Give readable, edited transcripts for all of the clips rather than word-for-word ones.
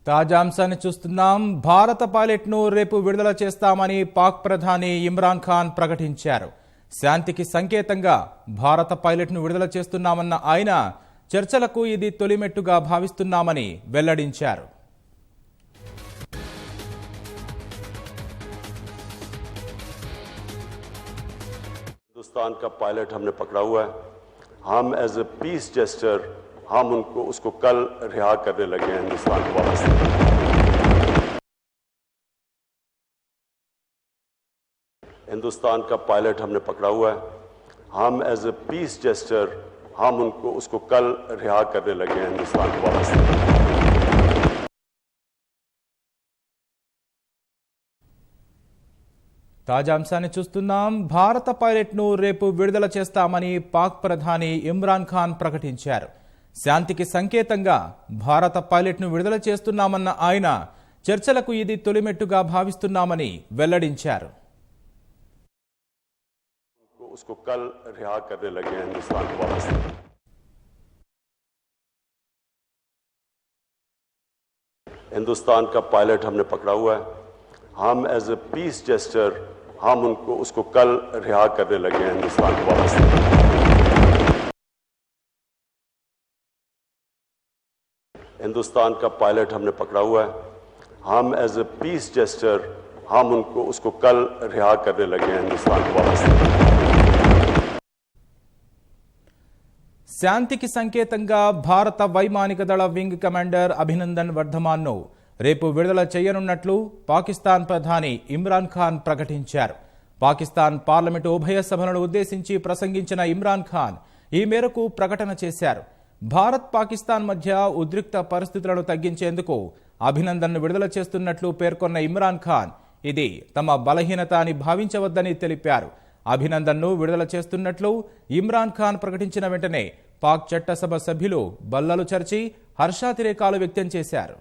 తాజా అంశాన్ని చూస్తున్నాం. భారత పైలట్ ను రేపు విడుదల చేస్తామని పాక్ ప్రధాని ఇమ్రాన్ ఖాన్ ప్రకటించారు. శాంతికి సంకేతంగా భారత పైలట్ ను విడుదల చేస్తున్నామన్న ఆయన చర్చలకు ఇది తొలిమెట్టుగా భావిస్తున్నామని వెల్లడించారు. हिंदुस्तान का पायलट हमने पकड़ा हुआ है। हम एज ए पीस जेस्टर हम उसको कल रिहा करने लगे हैं हिंदुस्तान को वापस। हिंदुस्तान का पायलट हमने पकड़ा हुआ है। हम एज ए पीस जेस्टर हम उसको कल रिहा करने लगे हैं हिंदुस्तान को वापस। తాజా అంశాన్ని చూస్తున్నాం. భారత పైలట్ ను రేపు విడుదల చేస్తామని పాక్ ప్రధాని ఇమ్రాన్ ఖాన్ ప్రకటించారు. శాంతికి సంకేతంగా భారత పైలట్ ను విడుదల చేస్తున్నామన్న ఆయన చర్చలకు ఇది తొలిమెట్టుగా భావిస్తున్నామని వెల్లడించారు. उसको कल रिहा करने लगे हैं हिंदुस्तान को वापस। हिंदुस्तान का पायलट हमने पकड़ा हुआ है। हम एज ए पीस जेस्टर हम उसको कल रिहा करने लगे हैं हिंदुस्तान को वापस। हिंदुस्तान का पायलट हमने पकड़ा हुआ है। हम एज ए पीस जेस्टर हम उसको कल रिहा करने लगे हैं हिंदुस्तान को वापस। శాంతికి సంకేతంగా భారత వైమానిక దళ వింగ్ కమాండర్ అభినందన్ వర్ధమాన్ ను రేపు విడుదల చేయనున్నట్లు పాకిస్తాన్ ప్రధాని ఇమ్రాన్ ఖాన్ ప్రకటించారు. పాకిస్తాన్ పార్లమెంటు ఉభయ సభలను ఉద్దేశించి ప్రసంగించిన ఇమ్రాన్ ఖాన్ ఈ మేరకు ప్రకటన చేశారు. భారత్ పాకిస్తాన్ మధ్య ఉద్రిక్త పరిస్థితులను తగ్గించేందుకు అభినందన్ ను విడుదల చేస్తున్నట్లు పేర్కొన్న ఇమ్రాన్ ఖాన్ ఇది తమ బలహీనత అని భావించవద్దని తెలిపారు. అభినందన్ ను విడుదల చేస్తున్నట్లు ఇమ్రాన్ ఖాన్ ప్రకటించిన వెంటనే పాక్ చట్టసభ సభ్యులు బల్లలు చర్చి హర్షాతిరేకాలు వ్యక్తం చేశారు.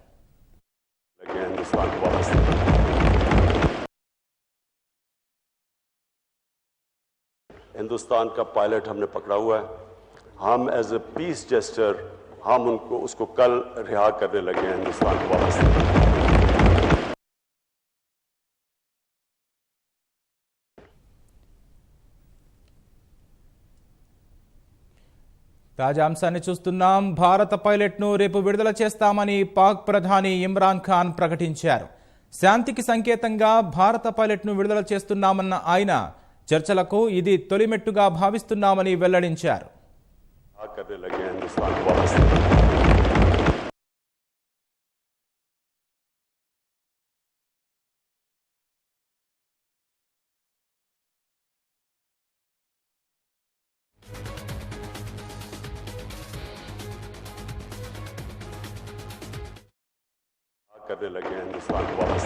हिंदुस्तान का पायलट हमने पकड़ा हुआ है। हम एज ए पीस जेस्टर हम उसको कल रिहा करने लगे हैं हिंदुस्तान को वापस। తాజా అంశాన్ని చూస్తున్నాం. భారత పైలట్ ను రేపు విడుదల చేస్తామని పాక్ ప్రధాని ఇమ్రాన్ ఖాన్ ప్రకటించారు. శాంతికి సంకేతంగా భారత పైలట్ ను విడుదల చేస్తున్నామన్న ఆయన చర్చలకు ఇది తొలిమెట్టుగా భావిస్తున్నామని వెల్లడించారు. करने लगे हैं हिंदुस्तान को वापस।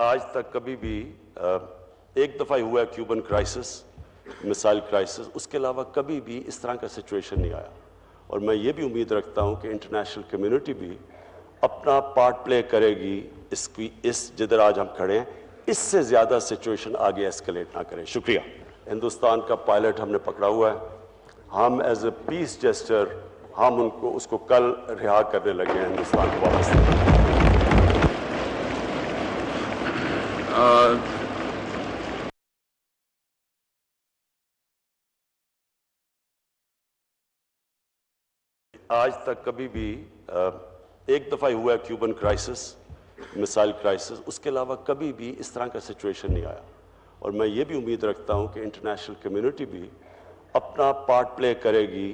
आज तक कभी भी एक दफा हुआ है क्यूबन क्राइसिस, मिसाइल क्राइसिस, उसके अलावा कभी भी इस तरह का सिचुएशन नहीं आया। और मैं ये भी उम्मीद रखता हूं कि इंटरनेशनल कम्युनिटी भी अपना पार्ट प्ले करेगी इस जिधर आज हम खड़े हैं इससे ज्यादा सिचुएशन आगे एस्केलेट ना करे। शुक्रिया। हिंदुस्तान का पायलट हमने पकड़ा हुआ है। हम एज ए पीस जेस्टर हम उसको कल रिहा करने लगे हैं हिंदुस्तान को वापस। आज तक कभी भी एक दफा हुआ है क्यूबन क्राइसिस, मिसाइल क्राइसिस, उसके अलावा कभी भी इस तरह का सिचुएशन नहीं आया। और मैं ये भी उम्मीद रखता हूं कि इंटरनेशनल कम्युनिटी भी अपना पार्ट प्ले करेगी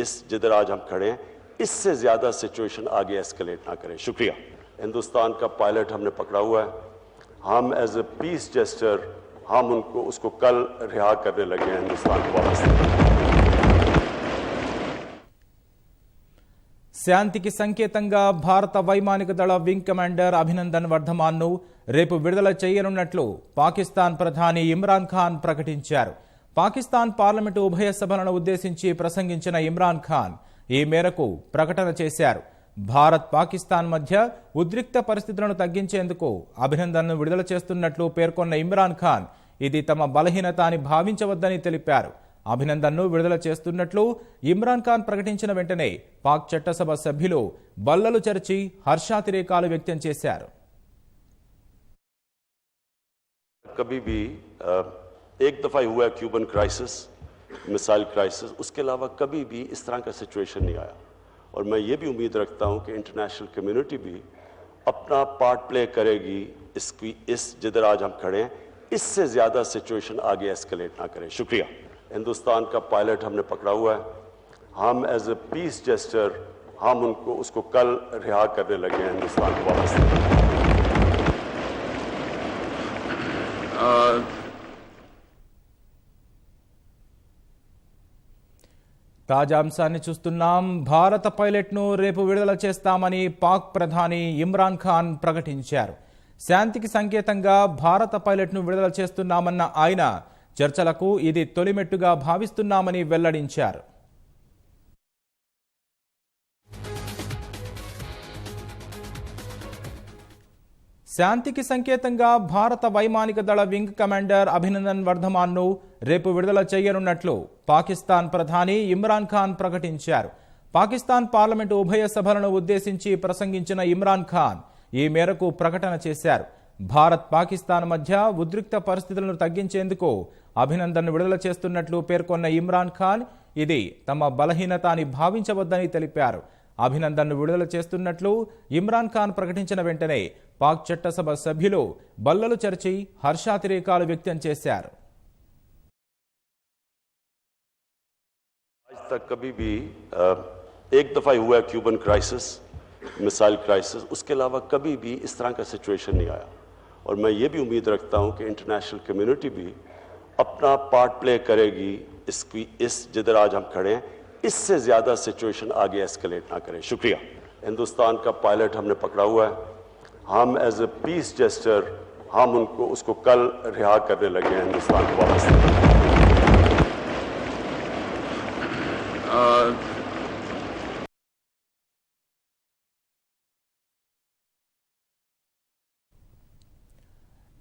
इस जिधर आज हम खड़े हैं इससे ज्यादा सिचुएशन आगे एस्केलेट ना करे। शुक्रिया। हिंदुस्तान का पायलट हमने पकड़ा हुआ है। हम एज ए पीस जेस्टर हम उसको कल रिहा करने लगे हैं हिंदुस्तान को वापस। శాంతికి సంకేతంగా భారత వైమానిక దళ వింగ్ కమాండర్ అభినందన్ వర్ధమాన్ ను రేపు విడుదల చేయనున్నట్లు పాకిస్తాన్ ప్రధాని ఇమ్రాన్ ఖాన్ ప్రకటించారు. పాకిస్తాన్ పార్లమెంటు ఉభయ సభలను ఉద్దేశించి ప్రసంగించిన ఇమ్రాన్ ఖాన్ ఈ మేరకు ప్రకటన చేశారు. భారత్ పాకిస్తాన్ మధ్య ఉద్రిక్త పరిస్థితులను తగ్గించేందుకు అభినందన్ ను విడుదల చేస్తున్నట్లు పేర్కొన్న ఇమ్రాన్ ఖాన్ ఇది తమ బలహీనత అని భావించవద్దని తెలిపారు. అభినందన్ను విడుదల చేస్తున్నట్లు ఇమ్రాన్ ఖాన్ ప్రకటించిన వెంటనే పాక్ చట్టసభ సభ్యులు బల్లలు చరిచి హర్షాతిరేకాలు వ్యక్తం చేశారు. कभी भी एक दफ़ा हुआ क्यूबन क्राइसिस, मिसाइल क्राइसिस, उसके अलावा कभी भी इस तरह का सिचुएशन नहीं आया. और मैं ये भी उम्मीद रखता हूँ कि इंटरनेशनल कम्युनिटी भी अपना पार्ट प्ले करेगी इस जिधर आज हम खड़े हैं इससे ज़्यादा सिचुएशन आगे एस्केलेट ना करें. शुक्रिया. हिंदुस्तान का पायलट हमने पकड़ा हुआ है. हम एज ए पीस जेस्टर हम उसको कल रिहा करने लगे हैं हिंदुस्तान को वापस. తాజా అంశాన్ని చూస్తున్నాం. భారత పైలట్ను రేపు విడుదల చేస్తామని పాక్ ప్రధాని ఇమ్రాన్ ఖాన్ ప్రకటించారు. శాంతికి సంకేతంగా భారత పైలట్ను విడుదల చేస్తున్నామన్న ఆయన చర్చలకు ఇది తొలిమెట్టుగా భావిస్తున్నామని వెల్లడించారు. శాంతికి సంకేతంగా భారత వైమానిక దళ వింగ్ కమాండర్ అభినందన్ వర్ధమాన్ను రేపు విడుదల చేయనున్నట్లు పాకిస్తాన్ ప్రధాని ఇమ్రాన్ ఖాన్ ప్రకటించారు. పాకిస్తాన్ పార్లమెంటు ఉభయ సభలను ఉద్దేశించి ప్రసంగించిన ఇమ్రాన్ ఖాన్ ఈ మేరకు ప్రకటన చేశారు. భారత్ పాకిస్తాన్ మధ్య ఉద్రిక్త పరిస్థితులను తగ్గించేందుకు అభినందన్ను విడుదల చేస్తున్నట్లు పేర్కొన్న ఇమ్రాన్ ఖాన్ ఇది తమ బలహీనత అని భావించవద్దని తెలిపారు. అభినందన్ను విడుదల చేస్తున్నట్లు ఇమ్రాన్ ఖాన్ ప్రకటించిన వెంటనే పాక్ చట్టసభ సభ్యులు బల్లలు చరిచి హర్షాతిరేకాలు వ్యక్తం చేశారు. आज तक कभी भी एक दफ़ा हुआ क्यूबन क्राइसिस, मिसाइल क्राइसिस, उसके अलावा कभी भी इस तरह का सिचुएशन नहीं आया. और मैं ये भी उम्मीद रखता हूँ कि इंटरनेशनल कम्युनिटी भी अपना पार्ट प्ले करेगी इस जिधर आज हम खड़े हैं इससे ज़्यादा सिचुएशन आगे एस्केलेट ना करें. शुक्रिया. हिंदुस्तान का पायलट हमने पकड़ा हुआ है. हम एज ए पीस जेस्टर हम उसको कल रिहा करने लगे हैं हिंदुस्तान को वापस.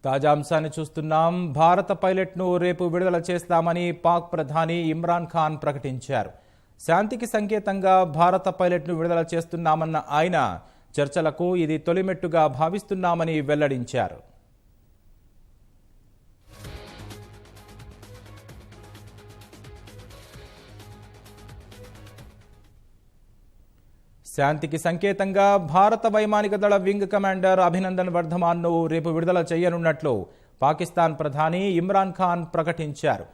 తాజా అంశాన్ని చూస్తున్నాం. భారత పైలట్ను రేపు విడుదల చేస్తామని పాక్ ప్రధాని ఇమ్రాన్ ఖాన్ ప్రకటించారు. శాంతికి సంకేతంగా భారత పైలట్ను విడుదల చేస్తున్నామన్న ఆయన చర్చలకు ఇది తొలిమెట్టుగా భావిస్తున్నామని వెల్లడించారు. శాంతికి సంకేతంగా భారత వైమానిక దళ వింగ్ కమాండర్ అభినందన్ వర్ధమాన్ను రేపు విడుదల చేయనున్నట్లు పాకిస్తాన్ ప్రధాని ఇమ్రాన్ ఖాన్ ప్రకటించారు.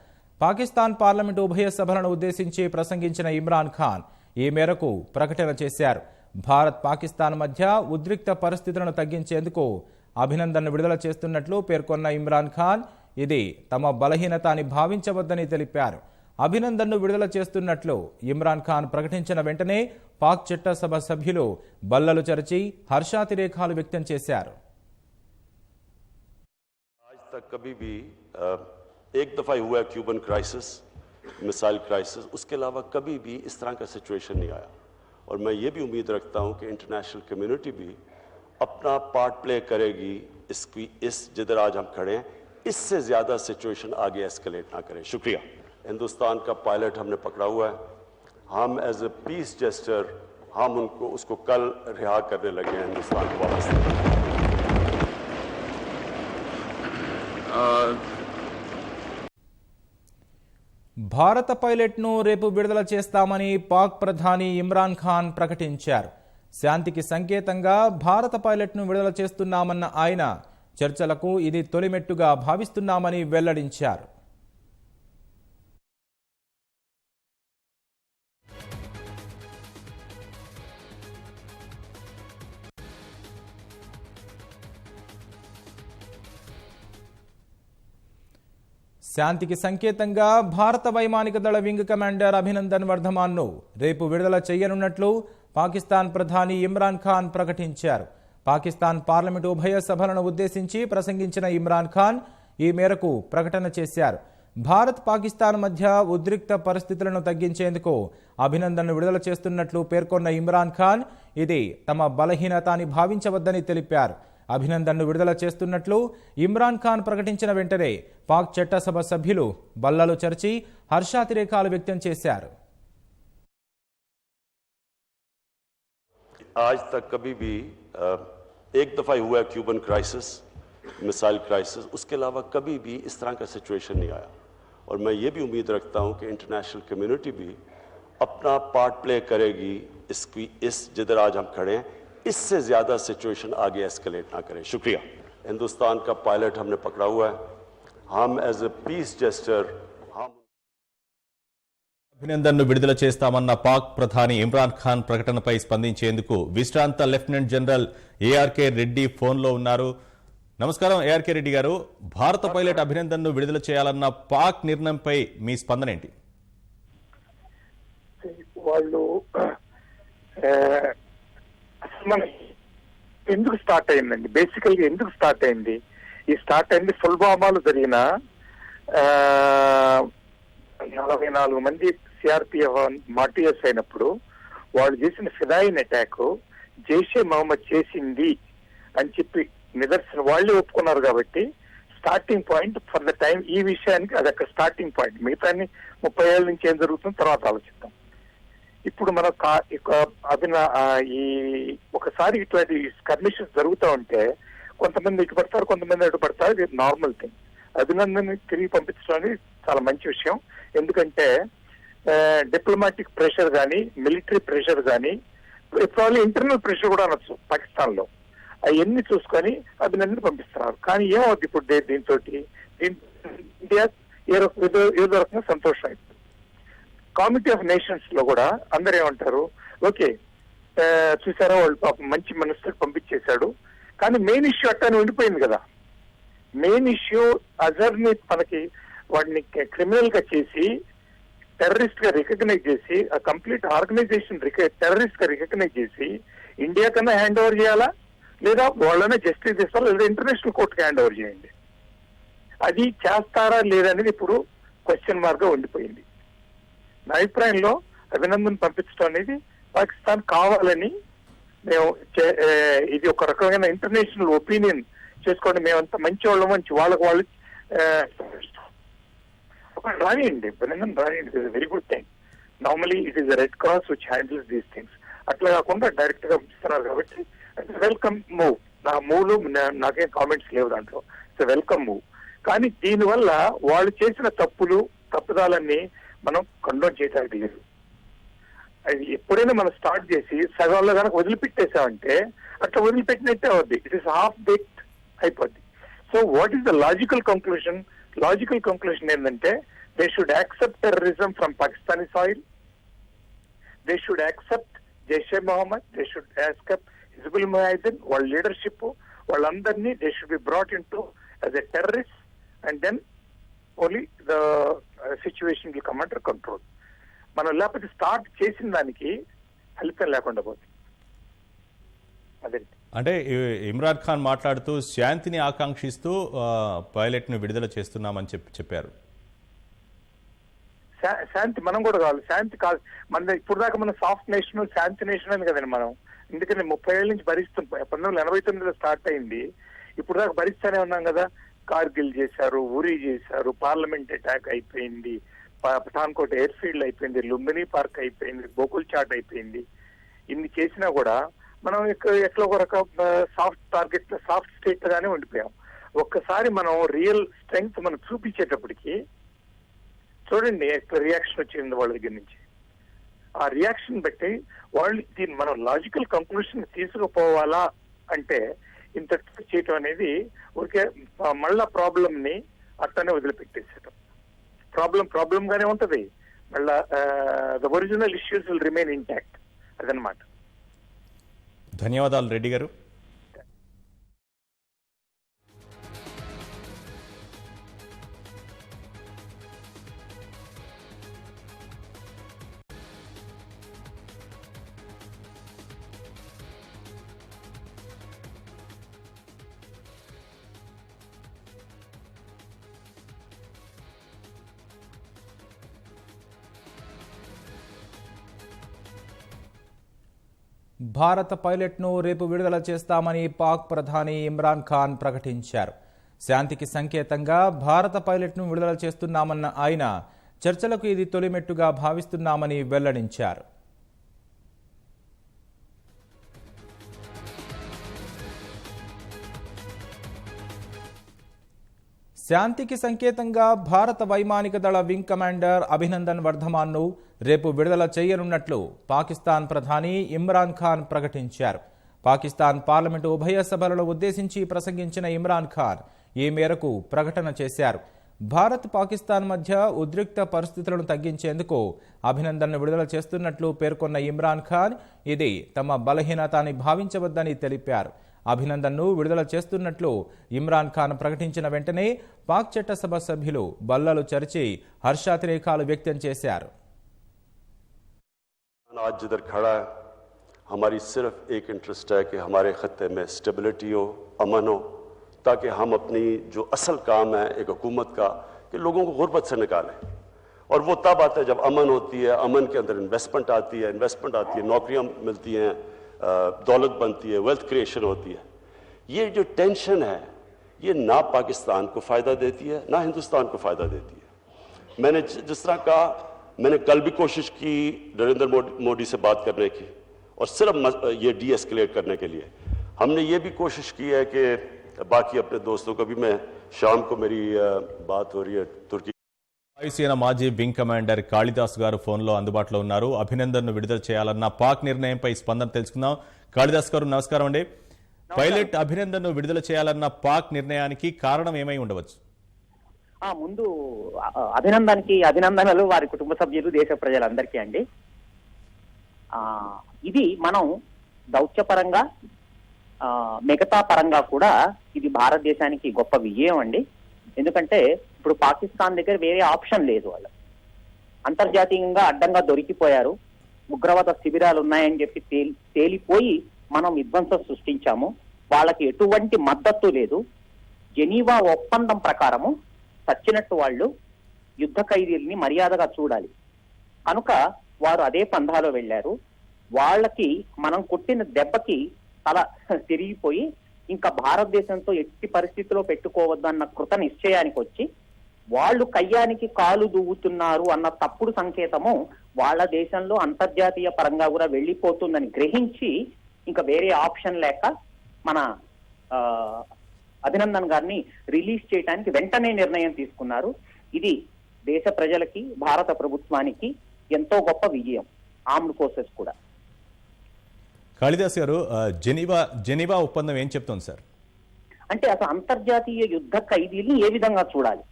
పాకిస్తాన్ పార్లమెంటు ఉభయ సభలను ఉద్దేశించి ప్రసంగించిన ఇమ్రాన్ ఖాన్ ఈ మేరకు ప్రకటన చేశారు. భారత్ పాకిస్తాన్ మధ్య ఉద్రిక్త పరిస్థితులను తగ్గించేందుకు అభినందన్ను విడుదల చేస్తున్నట్లు పేర్కొన్న ఇమ్రాన్ ఖాన్ ఇది తమ బలహీనత అని భావించవద్దని తెలిపారు. అభినందన్ను విడుదల చేస్తున్నట్లు ఇమ్రాన్ ఖాన్ ప్రకటించిన వెంటనే పాక్ చట్టసభ సభ్యులు బల్లలు చరిచి హర్షాతిరేకాలు వ్యక్తం చేశారు. आज तक कभी भी एक दफ़ा हुआ क्यूबन क्राइसिस, मिसाइल क्राइसिस, उसके अलावा कभी भी इस तरह का सिचुएशन नहीं आया. और मैं ये भी उम्मीद रखता हूँ कि इंटरनेशनल कम्युनिटी भी अपना पार्ट प्ले करेगी इस जिधर आज हम खड़े हैं इससे ज़्यादा सिचुएशन आगे एस्केलेट ना करें. शुक्रिया. हिंदुस्तान का पायलट हमने पकड़ा हुआ है. हम एज ए पीस जेस्टर हम उसको कल रिहा करने लगे हैं हिंदुस्तान को वापस. భారత పైలట్ను రేపు విడుదల చేస్తామని పాక్ ప్రధాని ఇమ్రాన్ ఖాన్ ప్రకటించారు. శాంతికి సంకేతంగా భారత పైలట్ను విడుదల చేస్తున్నామన్న ఆయన చర్చలకు ఇది తొలిమెట్టుగా భావిస్తున్నామని వెల్లడించారు. శాంతికి సంకేతంగా భారత వైమానిక దళ వింగ్ కమాండర్ అభినందన్ వర్ధమాన్ను రేపు విడుదల చేయనున్నట్లు పాకిస్తాన్ ప్రధాని ఇమ్రాన్ ఖాన్ ప్రకటించారు. పాకిస్తాన్ పార్లమెంటు ఉభయ సభలను ఉద్దేశించి ప్రసంగించిన ఇమ్రాన్ ఖాన్ ఈ మేరకు ప్రకటన చేశారు. భారత్ పాకిస్తాన్ మధ్య ఉద్రిక్త పరిస్థితులను తగ్గించేందుకు అభినందన్ను విడుదల చేస్తున్నట్లు పేర్కొన్న ఇమ్రాన్ ఖాన్ ఇది తమ బలహీనత అని భావించవద్దని తెలిపారు. అభినందన్ను విడుదల చేస్తున్నట్లు ఇమ్రాన్ ఖాన్ ప్రకటించిన వెంటనే పాక్ చట్టసభ సభ్యులు బల్లలు చర్చి హర్షాతిరేకాలు వ్యక్తం చేశారు. आज तक कभी भी एक दफ़ा ही हुआ क्यूबन क्राइसिस, मिसाइल क्राइसिस, उसके अलावा कभी भी इस तरह का सिचुएशन नहीं आया. और मैं ये भी उम्मीद रखता हूँ कि इंटरनेशनल कम्युनिटी भी अपना पार्ट प्ले करेगी इस जिधर आज हम खड़े हैं इससे ज़्यादा सिचुएशन आगे एस्केलेट ना करें. शुक्रिया. हिंदुस्तान का पायलट हमने पकड़ा हुआ है. हम एज ए पीस जेस्टर हम అభినందన్ను విడుదల చేస్తామన్న పాక్ ప్రధాని ఇమ్రాన్ ఖాన్ ప్రకటనపై స్పందించేందుకు విశ్రాంత లెఫ్టినెంట్ జనరల్ ఏఆర్కే రెడ్డి ఫోన్లో ఉన్నారు. నమస్కారం ఏఆర్కే రెడ్డి గారు, భారత పైలట్ అభినందన్ను విడుదల చేయాలన్న పాక్ నిర్ణయంపై మీ స్పందన ఏంటి? వాళ్ళు ఎందుకు స్టార్ట్ అయిందండి? బేసికల్గా ఎందుకు స్టార్ట్ అయింది? ఈ స్టార్ట్ అయింది పుల్వామాలో జరిగిన 44 మంది సిఆర్పిఎఫ్ మార్టియర్స్ అయినప్పుడు వాళ్ళు చేసిన ఫిదాయిన్ అటాక్ జైషే మహమ్మద్ చేసింది అని చెప్పి నిదర్శనం వాళ్ళే ఒప్పుకున్నారు. కాబట్టి starting point for the time ఈ విషయానికి అది అక్కడ స్టార్టింగ్ పాయింట్. మిగతా 30 ఏళ్ళ నుంచి ఏం జరుగుతుందో తర్వాత ఆలోచిద్దాం. ఇప్పుడు మనం ఈ ఒకసారి ఇట్లాంటి స్కర్మిషన్స్ జరుగుతూ ఉంటే కొంతమంది ఇటు పడతారు, కొంతమంది అటు పడతారు. ఇది నార్మల్ థింగ్. అభినందన్ తిరిగి పంపించడం అనేది చాలా మంచి విషయం. ఎందుకంటే డిప్లొమాటిక్ ప్రెషర్ కానీ, మిలిటరీ ప్రెషర్ కానీ, ప్రాబ్లీ ఇంటర్నల్ ప్రెషర్ కూడా అనొచ్చు పాకిస్తాన్ లో, అవన్నీ చూసుకొని అభినందన్ పంపిస్తున్నారు. కానీ ఏమవుతుంది ఇప్పుడు దీంతో ఇండియా ఏదో రకంగా సంతోషం అవుతుంది. కమిటీ ఆఫ్ నేషన్స్ లో కూడా అందరు ఏమంటారు, ఓకే చూసారా వాళ్ళు పాపం మంచి మనసుతో పంపించేశాడు, కానీ మెయిన్ ఇష్యూ అట్టానే ఉండిపోయింది కదా. మెయిన్ ఇష్యూ అజర్ ని మనకి వాడిని క్రిమినల్ గా చేసి టెర్రరిస్ట్ గా రికగ్నైజ్ చేసి ఆ కంప్లీట్ ఆర్గనైజేషన్ టెర్రరిస్ట్ గా రికగ్నైజ్ చేసి ఇండియా కన్నా హ్యాండ్ ఓవర్ చేయాలా, లేదా వాళ్ళనే జస్టిస్ చేస్తారా, లేదా ఇంటర్నేషనల్ కోర్టుకి హ్యాండ్ ఓవర్ చేయండి. అది చేస్తారా లేదా అనేది ఇప్పుడు క్వశ్చన్ మార్క్ గా ఉండిపోయింది. నా అభిప్రాయంలో అభినందన్ పంపించడం అనేది పాకిస్తాన్ కావాలని మేము ఇది ఒక రకమైన ఇంటర్నేషనల్ ఒపీనియన్ చేసుకోండి, మేమంతా మంచి వాళ్ళం మంచి వాళ్ళకి వాళ్ళు రానియండి, అభినందన్ రానియండి. It is very good thing. Normally it is Red Cross which handles these things. అట్లా కాకుండా డైరెక్ట్ గా పంపిస్తున్నారు కాబట్టి వెల్కమ్ మూవ్. నా మూవ్ లో నాకేం కామెంట్స్ లేవు దాంట్లో. It's welcome move. కానీ దీనివల్ల వాళ్ళు చేసిన తప్పుదాలన్నీ మనం కండోన్ చేయడానికి లేదు. అది ఎప్పుడైనా మనం స్టార్ట్ చేసి సగంలో కనుక వదిలిపెట్టేసామంటే అట్లా వదిలిపెట్టినట్టే అవుద్ది. ఇట్ ఈస్ హాఫ్ బేక్డ్ అయిపోద్ది. So what is the logical conclusion? Logical conclusion ఏంటంటే they should accept terrorism from Pakistani soil, they should accept Jaish Mohammed, they should accept Hizbul Mujahideen, వాళ్ళ లీడర్షిప్ వాళ్ళందరినీ they should be brought into as a terrorist and then only the situation will come under control. మనం లేకపోతే start చేసిన దానికి ఫలితం లేకుండా పోతుంది. అదే అంటే ఇమ్రాన్ ఖాన్ మాట్లాడుతూ శాంతిని ఆకాంక్షిస్తూ పైలట్ ను విడుదల చేస్తున్నామని చెప్పారు. శాంతి మనం కూడా కావాలి, శాంతి కాదు. మన ఇప్పుడు దాకా మనం సాఫ్ట్ నేషన్, శాంతి నేషన్ అని కదండి మనం. ఎందుకంటే 30 ఏళ్ళ నుంచి భరిస్తాం. 1989లో స్టార్ట్ అయింది, ఇప్పుడు దాకా భరిస్తానే ఉన్నాం కదా. కార్గిల్ చేశారు, ఉరీ చేశారు, పార్లమెంట్ అటాక్ అయిపోయింది, పఠాన్కోట్ ఎయిర్ ఫీల్డ్ అయిపోయింది, లుంబినీ పార్క్ అయిపోయింది, గోకుల్ చాట్ అయిపోయింది. ఇన్ని చేసినా కూడా మనం ఎట్లా ఒక రకం సాఫ్ట్ టార్గెట్, సాఫ్ట్ స్టేట్ గానే ఉండిపోయాం. ఒక్కసారి మనం రియల్ స్ట్రెంగ్త్ మనం చూపించేటప్పటికి చూడండి ఎట్లా రియాక్షన్ వచ్చింది వాళ్ళ దగ్గర నుంచి. ఆ రియాక్షన్ బట్టి వాళ్ళు దీన్ని మనం లాజికల్ కంక్లూషన్ తీసుకుపోవాలా అంటే ఇంత చేయటం అనేది ఊరికే మళ్ళా ప్రాబ్లం ని అట్టనే వదిలిపెట్టేసేయటం. ప్రాబ్లం గానే ఉంటది, మళ్ళా the original issues will remain intact. అదనమాట. ధన్యవాదాలు రెడ్డి గారు. భారత పైలట్ను రేపు విడుదల చేస్తామని పాక్ ప్రధాని ఇమ్రాన్ ఖాన్ ప్రకటించారు. శాంతికి సంకేతంగా భారత పైలట్ను విడుదల చేస్తున్నామన్న ఆయన చర్చలకు ఇది తొలిమెట్టుగా భావిస్తున్నామని వెల్లడించారు. శాంతికి సంకేతంగా భారత వైమానిక దళ వింగ్ కమాండర్ అభినందన్ వర్ధమాన్ను రేపు విడుదల చేయనున్నట్లు పాకిస్తాన్ ప్రధాని ఇమ్రాన్ ఖాన్ ప్రకటించారు. పాకిస్తాన్ పార్లమెంటు ఉభయ సభలను ఉద్దేశించి ప్రసంగించిన ఇమ్రాన్ ఖాన్ ఈ మేరకు ప్రకటన చేశారు. భారత్ పాకిస్తాన్ మధ్య ఉద్రిక్త పరిస్థితులను తగ్గించేందుకు అభినందన్ను విడుదల చేస్తున్నట్లు పేర్కొన్న ఇమ్రాన్ ఖాన్ ఇది తమ బలహీనత అని భావించవద్దని తెలిపారు. అభినందన్ను విడుదల చేస్తున్నట్లు ఇమ్రాన్ ఖాన్ ప్రకటించిన వెంటనే పాక్ చట్టసభ సభ్యులు బల్లలు చరిచి హర్షాతిరేకాలు వ్యక్తం చేశారు. आज जिधर खड़ा है हमारी सिर्फ एक इंटरेस्ट है कि हमारे खत्ते में स्टेबिलिटी हो, अमन हो, ताकि हम अपनी जो असल काम है एक हुकूमत का कि लोगों को गुर्बत से निकालें. और वो तब आता है जब अमन होती है, अमन के अंदर इन्वेस्टमेंट आती है, नौकरियां मिलती हैं, दौलत बनती है, वेल्थ क्रिएशन होती है. ये जो टेंशन है ये ना पाकिस्तान को फ़ायदा देती है ना हिंदुस्तान को फ़ायदा देती है. मैंने जिस तरह कहा, मैंने कल भी कोशिश की नरेंद्र मोदी से बात करने की और सिर्फ ये डी एस्केलेट करने के लिए. हमने ये भी कोशिश की है कि बाकी अपने दोस्तों को भी, मैं शाम को मेरी बात हो रही है तुर्की. వాయుసేన మాజీ వింగ్ కమాండర్ కాళిదాస్ గారు ఫోన్లో అందుబాటులో ఉన్నారు. అభినందన్ను విడుదల చేయాలన్న పాక్ నిర్ణయంపై స్పందన తెలుసుకుందాం. కాళిదాస్ గారు నమస్కారం అండి. పైలట్ అభినందన్ను విడుదల చేయాలన్న పాక్ నిర్ణయానికి కారణం ఏమై ఉండవచ్చు? ముందు అభినందనలు వారి కుటుంబ సభ్యులు, దేశ ప్రజలందరికీ అండి. ఇది మనం దౌత్యపరంగా మిగతా పరంగా కూడా ఇది భారతదేశానికి గొప్ప విజయం అండి. ఎందుకంటే ఇప్పుడు పాకిస్తాన్ దగ్గర వేరే ఆప్షన్ లేదు. వాళ్ళు అంతర్జాతీయంగా అడ్డంగా దొరికిపోయారు. ఉగ్రవాద శిబిరాలు ఉన్నాయని చెప్పి తేలిపోయి మనం విధ్వంసం సృష్టించాము. వాళ్ళకి ఎటువంటి మద్దతు లేదు. జెనీవా ఒప్పందం ప్రకారము చచ్చినట్టు వాళ్ళు యుద్ధ ఖైదీల్ని మర్యాదగా చూడాలి. కనుక వారు అదే పంధాలో వెళ్లారు. వాళ్ళకి మనం కొట్టిన దెబ్బకి తల తిరిగిపోయి ఇంకా భారతదేశంతో ఎట్టి పరిస్థితిలో పెట్టుకోవద్దు అన్న కృత నిశ్చయానికి వచ్చి వాళ్ళు కయ్యానికి కాలు దువ్వుతున్నారు అన్న తప్పుడు సంకేతము వాళ్ళ దేశంలో అంతర్జాతీయ పరంగా కూడా వెళ్లిపోతుందని గ్రహించి ఇంకా వేరే ఆప్షన్ లేక మన అభినందన్ గారిని రిలీజ్ చేయడానికి వెంటనే నిర్ణయం తీసుకున్నారు. ఇది దేశ ప్రజలకి, భారత ప్రభుత్వానికి ఎంతో గొప్ప విజయం. ఆర్మ్డ్ ఫోర్సెస్ కూడా. కాళిదాస్ గారు, జెనీవా ఒప్పందం ఏం చెప్తోంది సార్? అంటే అసలు అంతర్జాతీయ యుద్ధ ఖైదీల్ని ఏ విధంగా చూడాలి?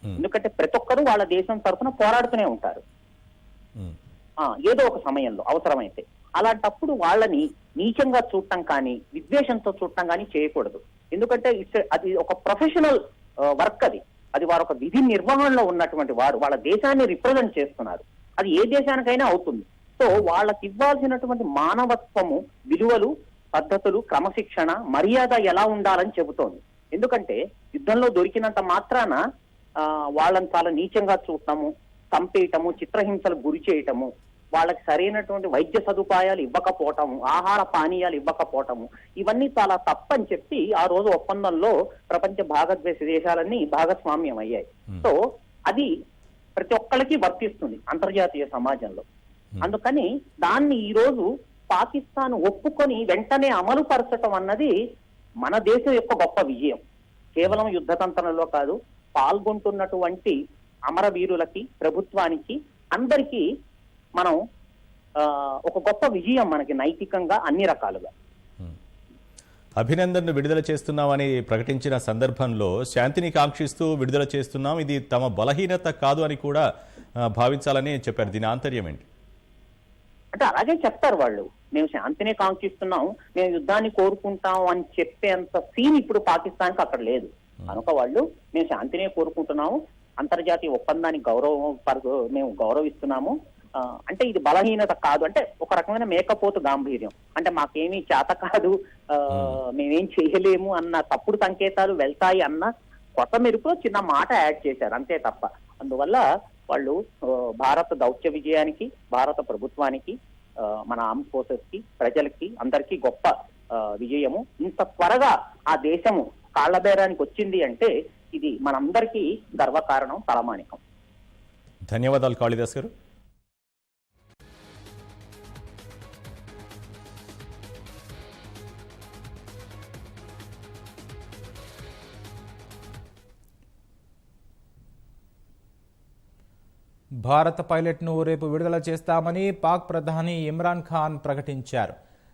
ఎందుకంటే ప్రతి ఒక్కరూ వాళ్ళ దేశం తరఫున పోరాడుతూనే ఉంటారు ఏదో ఒక సమయంలో అవసరమైతే. అలాంటప్పుడు వాళ్ళని నీచంగా చూడటం కానీ విద్వేషంతో చూడటం కానీ చేయకూడదు. ఎందుకంటే అది ఒక ప్రొఫెషనల్ వర్క్. అది వారు ఒక విధి నిర్వహణలో ఉన్నటువంటి వారు వాళ్ళ దేశాన్ని రిప్రజెంట్ చేస్తున్నారు. అది ఏ దేశానికైనా అవుతుంది. సో వాళ్ళకి ఇవ్వాల్సినటువంటి మానవత్వము, విలువలు, పద్ధతులు, క్రమశిక్షణ, మర్యాద ఎలా ఉండాలని చెబుతోంది. ఎందుకంటే యుద్ధంలో దొరికినంత మాత్రాన వాళ్ళని చాలా నీచంగా చూడటము, చంపేయటము, చిత్రహింసలు గురి చేయటము, వాళ్ళకి సరైనటువంటి వైద్య సదుపాయాలు ఇవ్వకపోవటము, ఆహార పానీయాలు ఇవ్వకపోవటము, ఇవన్నీ చాలా తప్పని చెప్పి ఆ రోజు ఒప్పందంలో ప్రపంచ భాగద్వేష దేశాలన్నీ భాగస్వామ్యం అయ్యాయి. సో అది ప్రతి ఒక్కరికి వర్తిస్తుంది అంతర్జాతీయ సమాజంలో. అందుకని దాన్ని ఈ రోజు పాకిస్తాన్ ఒప్పుకొని వెంటనే అమలు పరచటం అన్నది మన దేశం యొక్క గొప్ప విజయం. కేవలం యుద్ధతంత్రంలో కాదు, పాల్గొంటున్నటువంటి అమరవీరులకి, ప్రభుత్వానికి, అందరికీ మనం ఒక గొప్ప విజయం మనకి నైతికంగా అన్ని రకాలుగా. అభినందన్ను విడుదల చేస్తున్నామని ప్రకటించిన సందర్భంలో శాంతిని కాంక్షిస్తూ విడుదల చేస్తున్నాం, ఇది తమ బలహీనత కాదు అని కూడా భావించాలని చెప్పారు. దీని ఆంతర్యం ఏంటి? అంటే అలాగే చెప్తారు వాళ్ళు. మేము శాంతిని కాంక్షిస్తున్నాం, మేము యుద్ధాన్ని కోరుకుంటాం అని చెప్పేంత సీన్ ఇప్పుడు పాకిస్తాన్కి అక్కడ లేదు. కనుక వాళ్ళు మేము శాంతినే కోరుకుంటున్నాము, అంతర్జాతీయ ఒప్పందాన్ని మేము గౌరవిస్తున్నాము, అంటే ఇది బలహీనత కాదు, అంటే ఒక రకమైన మేకపోతు గాంభీర్యం, అంటే మాకేమీ చేత కాదు, మేమేం చేయలేము అన్న తప్పుడు సంకేతాలు వెళ్తాయి అన్న కొత్త మెరుపులో చిన్న మాట యాడ్ చేశారు అంతే తప్ప. అందువల్ల వాళ్ళు భారత దౌత్య విజయానికి, భారత ప్రభుత్వానికి, మన ఆర్మ్ ఫోర్సెస్ కి, ప్రజలకి, అందరికీ గొప్ప విజయము. ఇంత త్వరగా ఆ దేశము కాళ్లబేరానికి వచ్చింది అంటే ఇది మనందరికీ గర్వకారణం, తలమానికం. ధన్యవాదాలు కాళిదాస్ గారు. భారత పైలట్ను రేపు విడుదల చేస్తామని పాక్ ప్రధాని ఇమ్రాన్ ఖాన్ ప్రకటించారు.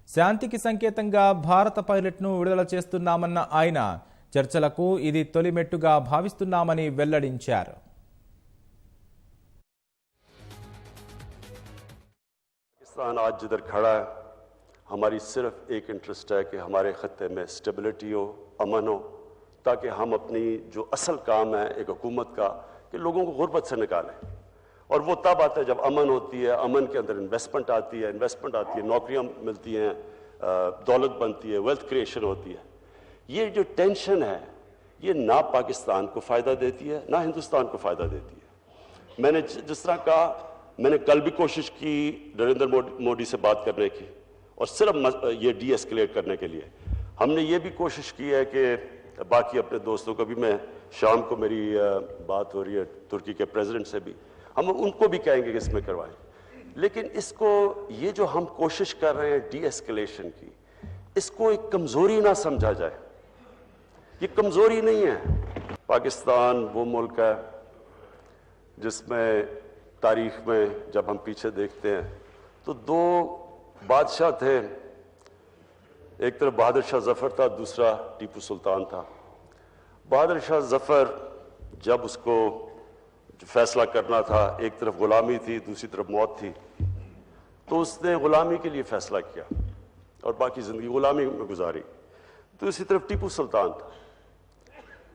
శాంతికి సంకేతంగా భారత పైలట్ను విడుదల చేస్తున్నామన్న ఆయన చర్చలకు ఇది తొలి మెట్టుగా భావిస్తున్నామని వెల్లడించారు. पाकिस्तान आज जिधर खड़ा है, हमारी सिर्फ एक इंटरेस्ट है कि हमारे खत्ते में स्टेबिलिटी हो, अमन हो, ताकि हम अपनी जो असल काम है एक हुकूमत का कि लोगों को गुर्बत से निकालें. और वो तब आता है जब अमन होती है, अमन के अंदर इन्वेस्टमेंट आती है, नौकरियां मिलती हैं, दौलत बनती है, वेल्थ क्रिएशन होती है. ये जो टेंशन है ये ना पाकिस्तान को फ़ायदा देती है ना हिंदुस्तान को फ़ायदा देती है. मैंने जिस तरह कहा, मैंने कल भी कोशिश की नरेंद्र मोदी से बात करने की और सिर्फ ये डी एस्केलेट करने के लिए. हमने ये भी कोशिश की है कि बाकी अपने दोस्तों को भी, मैं शाम को मेरी बात हो रही है तुर्की के प्रेसिडेंट से भी, हम उनको भी कहेंगे कि इसमें करवाएं. लेकिन इसको, ये जो हम कोशिश कर रहे हैं डी एस्केलेशन की, इसको एक कमज़ोरी ना समझा जाए. ये कमज़ोरी नहीं है. पाकिस्तान वो मुल्क है जिसमें तारीख में जब हम पीछे देखते हैं तो दो बादशाह थे. एक तरफ बहादुर शाह जफर था, दूसरा टीपू सुल्तान था. बहादुर शाह जफर जब उसको फैसला करना था, एक तरफ गुलामी थी, दूसरी तरफ मौत थी, तो उसने गुलामी के लिए फैसला किया और बाकी जिंदगी गुलामी में गुजारी. दूसरी तरफ टीपू सुल्तान था.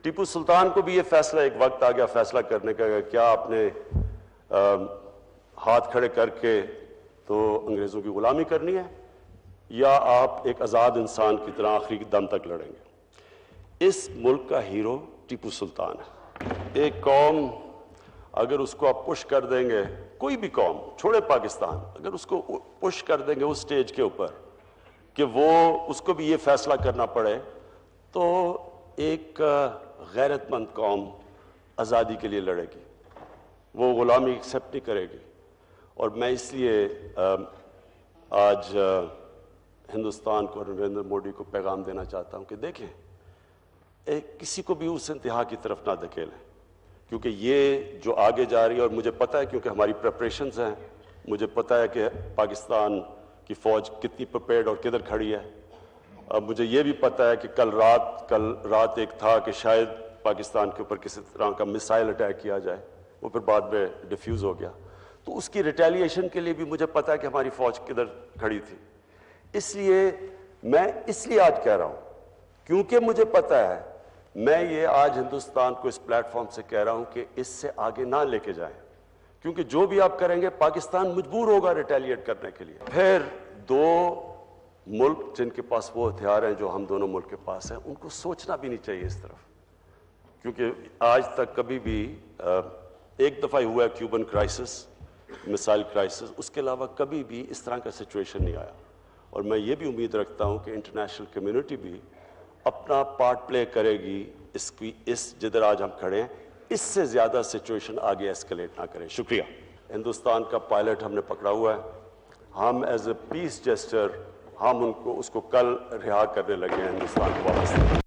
टीपू सुल्तान को भी ये फैसला, एक वक्त आ गया फैसला करने का, क्या आपने हाथ खड़े करके तो अंग्रेजों की गुलामी करनी है या आप एक आज़ाद इंसान की तरह आखिरी दम तक लड़ेंगे. इस मुल्क का हीरो टीपू सुल्तान है. एक कौम अगर उसको आप पुश कर देंगे, कोई भी कौम छोड़े पाकिस्तान, अगर उसको पुश कर देंगे उस स्टेज के ऊपर कि वो, उसको भी ये फैसला करना पड़े, तो एक गैरतमंद कौम आज़ादी के लिए लड़ेगी, वो गुलामी एक्सेप्ट नहीं करेगी. और मैं इसलिए आज हिंदुस्तान को, नरेंद्र मोदी को पैगाम देना चाहता हूं कि देखें, किसी को भी उस इंतहा की तरफ ना धकेलें, क्योंकि ये जो आगे जा रही है, और मुझे पता है क्योंकि हमारी प्रिपरेशंस हैं, मुझे पता है कि पाकिस्तान की फ़ौज कितनी प्रिपेयर्ड और किधर खड़ी है. अब मुझे ये भी पता है कि कल रात एक था कि शायद पाकिस्तान के ऊपर किसी तरह का मिसाइल अटैक किया जाए, वो फिर बाद में डिफ्यूज़ हो गया. तो उसकी रिटेलिएशन के लिए भी मुझे पता है कि हमारी फ़ौज किधर खड़ी थी. इसलिए मैं आज कह रहा हूँ, क्योंकि मुझे पता है, मैं ये आज हिंदुस्तान को इस प्लेटफॉर्म से कह रहा हूँ कि इससे आगे ना लेके जाएं, क्योंकि जो भी आप करेंगे पाकिस्तान मजबूर होगा रिटेलिएट करने के लिए. फिर दो मुल्क जिनके पास वो हथियार हैं जो हम दोनों मुल्क के पास हैं, उनको सोचना भी नहीं चाहिए इस तरफ, क्योंकि आज तक कभी भी एक दफ़ा हुआ है क्यूबन क्राइसिस, मिसाइल क्राइसिस, उसके अलावा कभी भी इस तरह का सिचुएशन नहीं आया. और मैं ये भी उम्मीद रखता हूँ कि इंटरनेशनल कम्युनिटी भी अपना पार्ट प्ले करेगी इस जिधर आज हम खड़े हैं, इससे ज़्यादा सिचुएशन आगे एस्केलेट ना करें. शुक्रिया. हिंदुस्तान का पायलट हमने पकड़ा हुआ है. हम एज ए पीस जेस्चर हम उसको कल रिहा करने लगे हैं हिंदुस्तान को वापस.